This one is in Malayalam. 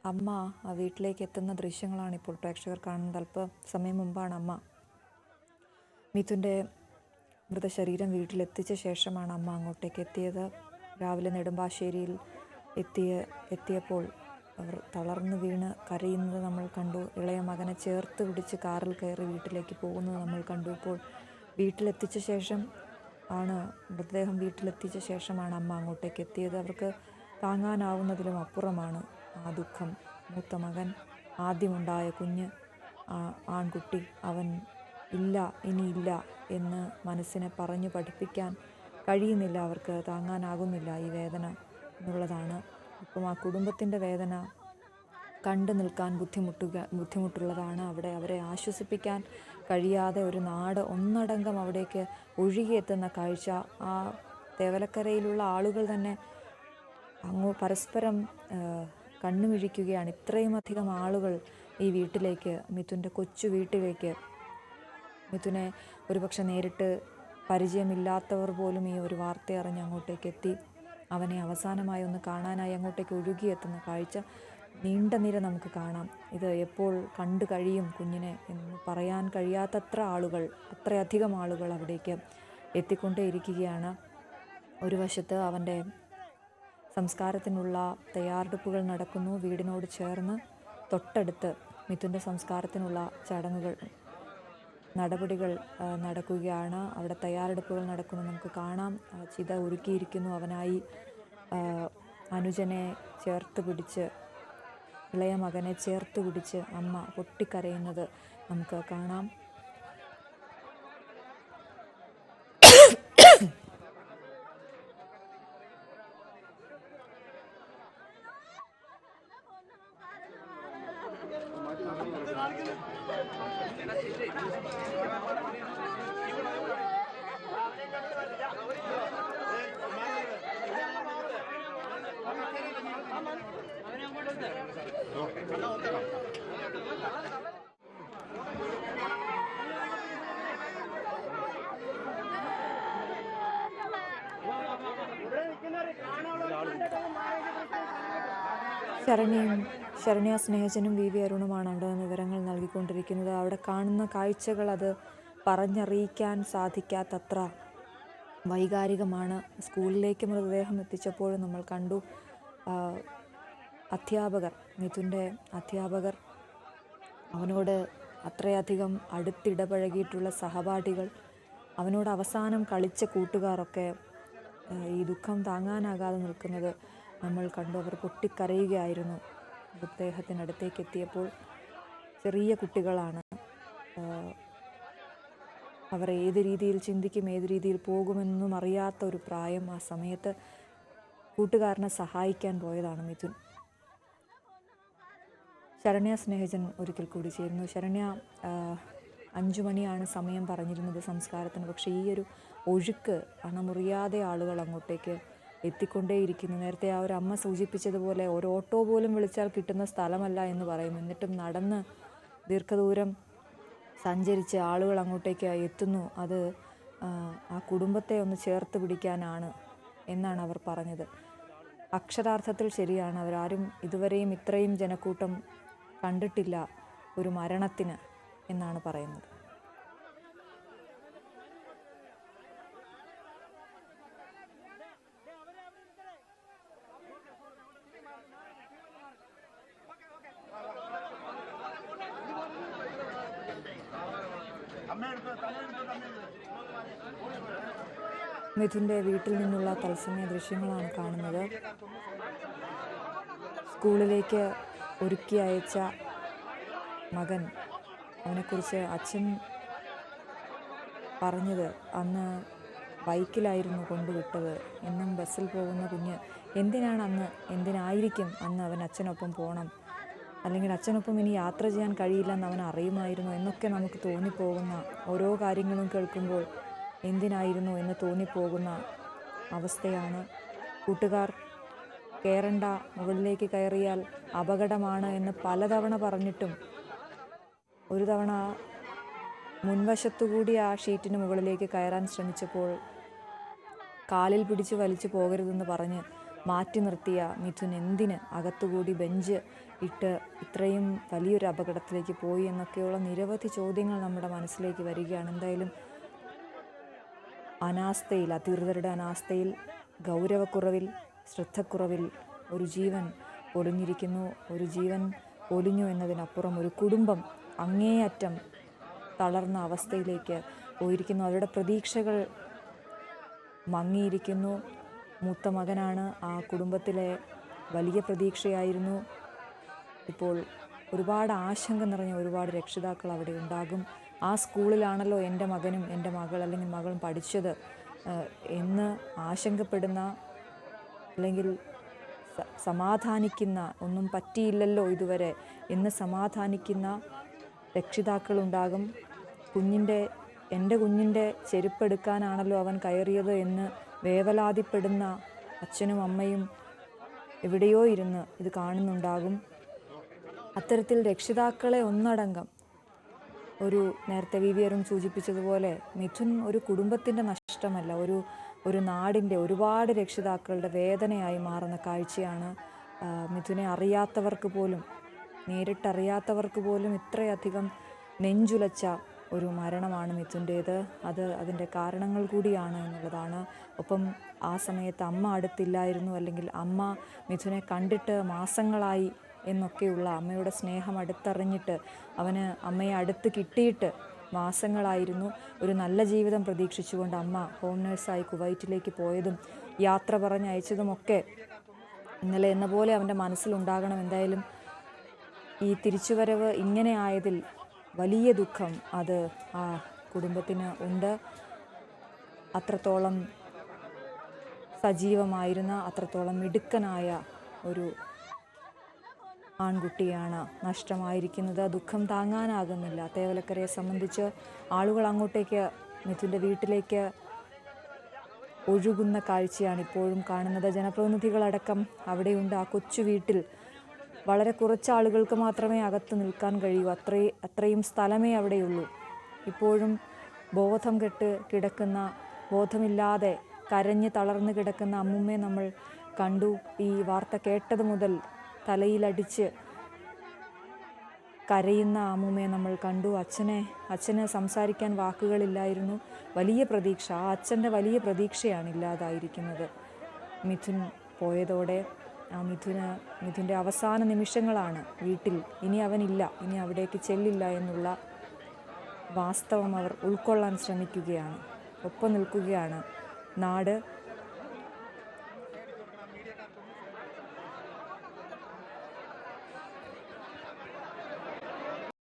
അമ്മ വീട്ടിലേക്ക് എത്തുന്ന ദൃശ്യങ്ങളാണ് ഇപ്പോൾ പ്രേക്ഷകർ കാണുന്നത്. അല്പസമയം മുമ്പാണ് അമ്മ മിഥുൻ്റെ മൃതശരീരം വീട്ടിലെത്തിച്ച ശേഷമാണ് അമ്മ അങ്ങോട്ടേക്ക് എത്തിയത്. രാവിലെ നെടുമ്പാശ്ശേരിയിൽ എത്തിയപ്പോൾ അവർ തളർന്നു വീണ് കരയുന്നത് നമ്മൾ കണ്ടു. ഇളയ മകനെ ചേർത്ത് പിടിച്ച് കാറിൽ കയറി വീട്ടിലേക്ക് പോകുന്നത് നമ്മൾ കണ്ടു. ഇപ്പോൾ മൃതദേഹം വീട്ടിലെത്തിച്ച ശേഷമാണ് അമ്മ അങ്ങോട്ടേക്ക് എത്തിയത്. അവർക്ക് താങ്ങാനാവുന്നതിലും അപ്പുറമാണ് ആ ദുഃഖം. മൂത്ത മകൻ, ആദ്യമുണ്ടായ കുഞ്ഞ്, ആൺകുട്ടി, അവൻ ഇനിയില്ല എന്ന് മനസ്സിനെ പറഞ്ഞു പഠിപ്പിക്കാൻ കഴിയുന്നില്ല. അവർക്ക് താങ്ങാനാകുന്നില്ല ഈ വേദന എന്നുള്ളതാണ്. ഇപ്പം ആ കുടുംബത്തിൻ്റെ വേദന കണ്ടു നിൽക്കാൻ ബുദ്ധിമുട്ടുള്ളതാണ്. അവരെ ആശ്വസിപ്പിക്കാൻ കഴിയാതെ ഒരു നാട് ഒന്നടങ്കം അവിടേക്ക് ഒഴുകിയെത്തുന്ന കാഴ്ച. ആ തേവലക്കരയിലുള്ള ആളുകൾ തന്നെ പരസ്പരം കണ്ണുമിഴിക്കുകയാണ്. ഇത്രയും അധികം ആളുകൾ ഈ വീട്ടിലേക്ക്, മിഥുൻ്റെ കൊച്ചു വീട്ടിലേക്ക്, മിഥുനെ ഒരുപക്ഷെ നേരിട്ട് പരിചയമില്ലാത്തവർ പോലും ഈ ഒരു വാർത്ത അറിഞ്ഞ് അങ്ങോട്ടേക്ക് എത്തി. അവനെ അവസാനമായി ഒന്ന് കാണാനായി അങ്ങോട്ടേക്ക് ഒഴുകിയെത്തുന്ന കാഴ്ച നീണ്ട നിര നമുക്ക് കാണാം. ഇത് എപ്പോൾ കണ്ടു കഴിയും കുഞ്ഞിനെ എന്ന് പറയാൻ കഴിയാത്തത്ര ആളുകൾ, അത്രയധികം ആളുകൾ അവിടേക്ക് എത്തിക്കൊണ്ടേയിരിക്കുകയാണ്. ഒരു വശത്ത് അവൻ്റെ സംസ്കാരത്തിനുള്ള തയ്യാറെടുപ്പുകൾ നടക്കുന്നു. വീടിനോട് ചേർന്ന് തൊട്ടടുത്ത് മിഥുൻ്റെ സംസ്കാരത്തിനുള്ള നടപടികൾ നടക്കുകയാണ്. അവിടെ തയ്യാറെടുപ്പുകൾ നടക്കുന്നു, നമുക്ക് കാണാം. ചിത ഒരുക്കിയിരിക്കുന്നു. അവനായി അനുജനെ ചേർത്ത് പിടിച്ച്, ഇളയ മകനെ ചേർത്ത് പിടിച്ച് അമ്മ പൊട്ടിക്കരയുന്നത് നമുക്ക് കാണാം. ശരണ്യ സ്നേഹജനും വി അരുണുമാണ് അവിടെ വിവരങ്ങൾ നൽകിക്കൊണ്ടിരിക്കുന്നത്. അവിടെ കാണുന്ന കാഴ്ചകൾ അത് പറഞ്ഞറിയിക്കാൻ സാധിക്കാത്തത്ര വൈകാരികമാണ്. സ്കൂളിലേക്ക് മൃതദേഹം എത്തിച്ചപ്പോഴും നമ്മൾ കണ്ടു. മിഥുൻ്റെ അധ്യാപകർ, അവനോട് അത്രയധികം അടുത്തിടപഴകിയിട്ടുള്ള സഹപാഠികൾ, അവനോട് അവസാനം കളിച്ച കൂട്ടുകാരൊക്കെ ഈ ദുഃഖം താങ്ങാനാകാതെ നിൽക്കുന്നത് നമ്മൾ കണ്ടു. അവർ പൊട്ടിക്കരയുകയായിരുന്നു. മൃതദേഹത്തിനടുത്തേക്ക് എത്തിയപ്പോൾ ചെറിയ കുട്ടികളാണ്. അവർ ഏത് രീതിയിൽ ചിന്തിക്കും, ഏത് രീതിയിൽ പോകുമെന്നും അറിയാത്ത ഒരു പ്രായം. ആ സമയത്ത് കൂട്ടുകാരനെ സഹായിക്കാൻ പോയതാണ് മിഥുൻ. ശരണ്യ സ്നേഹജൻ ഒരിക്കൽ കൂടി ചേരുന്നു. ശരണ്യ, 5 മണിയാണ് സമയം പറഞ്ഞിരുന്നത് സംസ്കാരത്തിന്. പക്ഷേ ഈ ഒരു ഒഴുക്ക് അണമുറിയാതെ ആളുകൾ അങ്ങോട്ടേക്ക് എത്തിക്കൊണ്ടേയിരിക്കുന്നു. നേരത്തെ ആ ഒരു അമ്മ സൂചിപ്പിച്ചതുപോലെ ഒരു ഓട്ടോ പോലും വിളിച്ചാൽ കിട്ടുന്ന സ്ഥലമല്ല എന്ന് പറയും. എന്നിട്ടും നടന്ന് ദീർഘദൂരം സഞ്ചരിച്ച് ആളുകൾ അങ്ങോട്ടേക്ക് എത്തുന്നു. അത് ആ കുടുംബത്തെ ഒന്ന് ചേർത്ത് പിടിക്കാനാണ് എന്നാണ് അവർ പറഞ്ഞത്. അക്ഷരാർത്ഥത്തിൽ ശരിയാണ്. അവരാരും ഇതുവരെയും ഇത്രയും ജനക്കൂട്ടം കണ്ടിട്ടില്ല ഒരു മരണത്തിന് എന്നാണ് പറയുന്നത്. മിഥുൻ്റെ വീട്ടിൽ നിന്നുള്ള തത്സമയ ദൃശ്യങ്ങളാണ് കാണുന്നത്. സ്കൂളിലേക്ക് ഒരുക്കി അയച്ച മകൻ, അവനെക്കുറിച്ച് അച്ഛൻ പറഞ്ഞത് അന്ന് ബൈക്കിലായിരുന്നു കൊണ്ടുവിട്ടത്. എന്നും ബസ്സിൽ പോകുന്ന കുഞ്ഞ് എന്തിനായിരിക്കും അന്ന് അവൻ അച്ഛനൊപ്പം പോകണം, അല്ലെങ്കിൽ അച്ഛനൊപ്പം ഇനി യാത്ര ചെയ്യാൻ കഴിയില്ലെന്ന് അവൻ അറിയുമായിരുന്നു എന്നൊക്കെ നമുക്ക് തോന്നിപ്പോകുന്ന ഓരോ കാര്യങ്ങളും കേൾക്കുമ്പോൾ എന്തിനായിരുന്നു എന്ന് തോന്നിപ്പോകുന്ന അവസ്ഥയാണ്. കൂട്ടുകാർ കയറണ്ട, മുകളിലേക്ക് കയറിയാൽ അപകടമാണ് എന്ന് പലതവണ പറഞ്ഞിട്ടും ഒരു തവണ മുൻവശത്തുകൂടി ആ ഷീറ്റിന് മുകളിലേക്ക് കയറാൻ ശ്രമിച്ചപ്പോൾ കാലിൽ പിടിച്ച് വലിച്ചു പോകരുതെന്ന് പറഞ്ഞ് മാറ്റി നിർത്തിയ മിഥുൻ എന്തിന് അകത്തുകൂടി ബെഞ്ച് ഇട്ട് ഇത്രയും വലിയൊരു അപകടത്തിലേക്ക് പോയി എന്നൊക്കെയുള്ള നിരവധി ചോദ്യങ്ങൾ നമ്മുടെ മനസ്സിലേക്ക് വരികയാണ്. എന്തായാലും അനാസ്ഥയിൽ, അധികൃതരുടെ അനാസ്ഥയിൽ, ഗൗരവക്കുറവിൽ, ശ്രദ്ധക്കുറവിൽ ഒരു ജീവൻ പൊലിഞ്ഞിരിക്കുന്നു. ഒരു ജീവൻ പൊലിഞ്ഞു എന്നതിനപ്പുറം ഒരു കുടുംബം അങ്ങേയറ്റം തളർന്ന അവസ്ഥയിലേക്ക് പോയിരിക്കുന്നു. അവരുടെ പ്രതീക്ഷകൾ മങ്ങിയിരിക്കുന്നു. മൂത്ത മകനാണ് ആ കുടുംബത്തിലെ വലിയ പ്രതീക്ഷയായിരുന്നു. ഇപ്പോൾ ഒരുപാട് ആശങ്ക നിറഞ്ഞ ഒരുപാട് രക്ഷിതാക്കൾ അവിടെ ഉണ്ടാകും. ആ സ്കൂളിലാണല്ലോ എൻ്റെ മകനും എൻ്റെ മകൾ അല്ലെങ്കിൽ മകളും പഠിച്ചത് എന്ന് ആശങ്കപ്പെടുന്ന, അല്ലെങ്കിൽ സമാധാനിക്കുന്ന, ഒന്നും പറ്റിയില്ലല്ലോ ഇതുവരെ എന്ന് സമാധാനിക്കുന്ന രക്ഷിതാക്കളുണ്ടാകും. എൻ്റെ കുഞ്ഞിൻ്റെ ചെരുപ്പെടുക്കാനാണല്ലോ അവൻ കയറിയത് എന്ന് വേവലാതിപ്പെടുന്ന അച്ഛനും അമ്മയും എവിടെയോ ഇരുന്ന് ഇത് കാണുന്നുണ്ടാകും. അത്തരത്തിൽ രക്ഷിതാക്കളെ ഒന്നടങ്കം നേരത്തെ വി അരുൺ സൂചിപ്പിച്ചതുപോലെ മിഥുൻ ഒരു കുടുംബത്തിൻ്റെ നഷ്ടമല്ല, ഒരു നാടിൻ്റെ ഒരുപാട് രക്ഷിതാക്കളുടെ വേദനയായി മാറുന്ന കാഴ്ചയാണ്. മിഥുനെ അറിയാത്തവർക്ക് പോലും, നേരിട്ടറിയാത്തവർക്ക് പോലും ഇത്രയധികം നെഞ്ചുലച്ച ഒരു മരണമാണ് മിഥുൻ്റേത്. അതിൻ്റെ കാരണങ്ങൾ കൂടിയാണ് എന്നുള്ളതാണ്. ഒപ്പം ആ സമയത്ത് അമ്മ അടുത്തില്ലായിരുന്നു, അല്ലെങ്കിൽ അമ്മ മിഥുനെ കണ്ടിട്ട് മാസങ്ങളായി എന്നൊക്കെയുള്ള അമ്മയുടെ സ്നേഹം അടുത്തറിഞ്ഞിട്ട് അവന് അമ്മയെ അടുത്ത് കിട്ടിയിട്ട് മാസങ്ങളായിരുന്നു. ഒരു നല്ല ജീവിതം പ്രതീക്ഷിച്ചുകൊണ്ട് അമ്മ ഹോം നേഴ്സായി കുവൈറ്റിലേക്ക് പോയതും യാത്ര പറഞ്ഞയച്ചതുമൊക്കെ ഇന്നലെ എന്ന പോലെ അവൻ്റെ മനസ്സിലുണ്ടാകണം. എന്തായാലും ഈ തിരിച്ചുവരവ് ഇങ്ങനെ ആയതിൽ വലിയ ദുഃഖം അത് ആ കുടുംബത്തിന് ഉണ്ട്. അത്രത്തോളം സജീവമായിരുന്ന, അത്രത്തോളം മിടുക്കനായ ഒരു ആൺകുട്ടിയാണ് നഷ്ടമായിരിക്കുന്നത്. ദുഃഖം താങ്ങാനാകുന്നില്ല. തേവലക്കരയെ സംബന്ധിച്ച് ആളുകൾ അങ്ങോട്ടേക്ക്, മിഥുൻ്റെ വീട്ടിലേക്ക് ഒഴുകുന്ന കാഴ്ചയാണ് ഇപ്പോഴും കാണുന്നത്. ജനപ്രതിനിധികളടക്കം അവിടെയുണ്ട്. ആ കൊച്ചു വീട്ടിൽ വളരെ കുറച്ച് ആളുകൾക്ക് മാത്രമേ അകത്ത് നിൽക്കാൻ കഴിയൂ. അത്രയും സ്ഥലമേ അവിടെയുള്ളൂ. ഇപ്പോഴും ബോധം കെട്ട് കിടക്കുന്ന, ബോധമില്ലാതെ കരഞ്ഞ് തളർന്ന് കിടക്കുന്ന അമ്മുമ്മയെ നമ്മൾ കണ്ടു. ഈ വാർത്ത കേട്ടത് മുതൽ തലയിലടിച്ച് കരയുന്ന അമ്മുമ്മയെ നമ്മൾ കണ്ടു. അച്ഛന് സംസാരിക്കാൻ വാക്കുകളില്ലായിരുന്നു. വലിയ പ്രതീക്ഷ, ആ അച്ഛൻ്റെ വലിയ പ്രതീക്ഷയാണ് ഇല്ലാതായിരിക്കുന്നത് മിഥുൻ പോയതോടെ. മിഥുൻ്റെ അവസാന നിമിഷങ്ങളാണ് വീട്ടിൽ. ഇനി അവനില്ല, ഇനി അവിടേക്ക് ചെല്ലില്ല എന്നുള്ള വാസ്തവം അവർ ഉൾക്കൊള്ളാൻ ശ്രമിക്കുകയാണ്. ഒപ്പം നിൽക്കുകയാണ് നാട്.